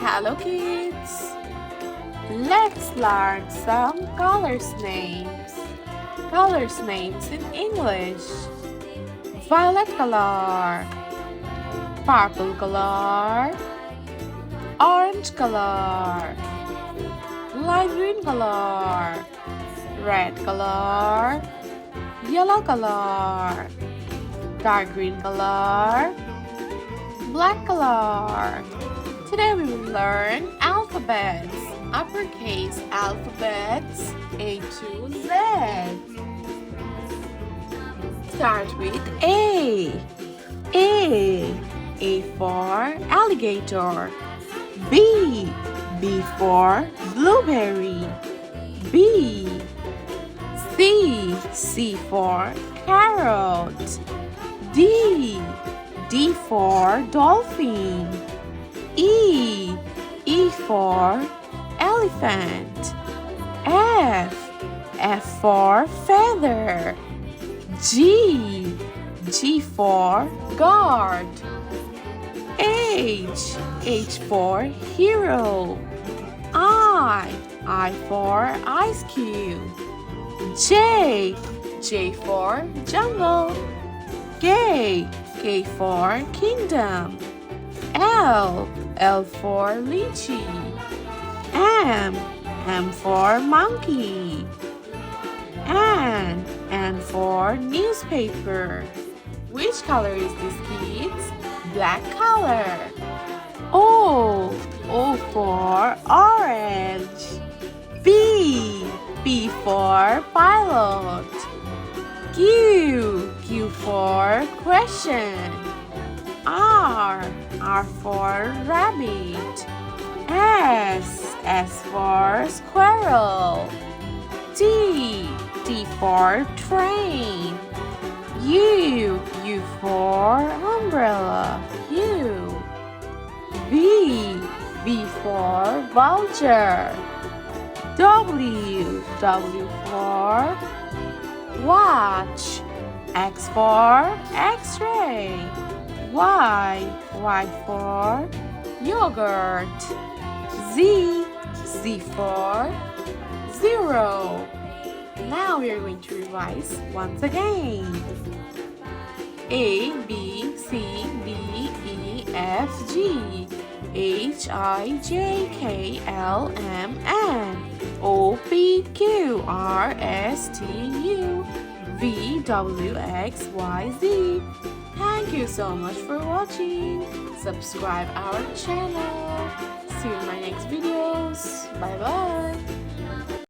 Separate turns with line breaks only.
Hello kids! Let's learn some colors names. Colors names in English. Violet color, purple color, orange color, light green color, red color, yellow color, dark green color, black color. Today we will learn alphabets, uppercase alphabets A to Z. Start with A. A for alligator. B for blueberry. B. C for carrot. D for dolphin. E for elephant. F for feather. G for guard. H for hero. I for ice cube. J for jungle. K for kingdom. L for lychee. M for monkey. N for newspaper. Which color is this, kids? Black color. O for orange. P for pilot. Q for question. R for rabbit. S for squirrel. T for train. U for umbrella. V for vulture. W for watch. X for X-ray. Y for yogurt. Z for zero. Now we are going to revise once again. A, B, C, D, E, F, G, H, I, J, K, L, M, N, O, P, Q, R, S, T, U, V, W, X, Y, Z. Thank you so much for watching. Subscribe our channel.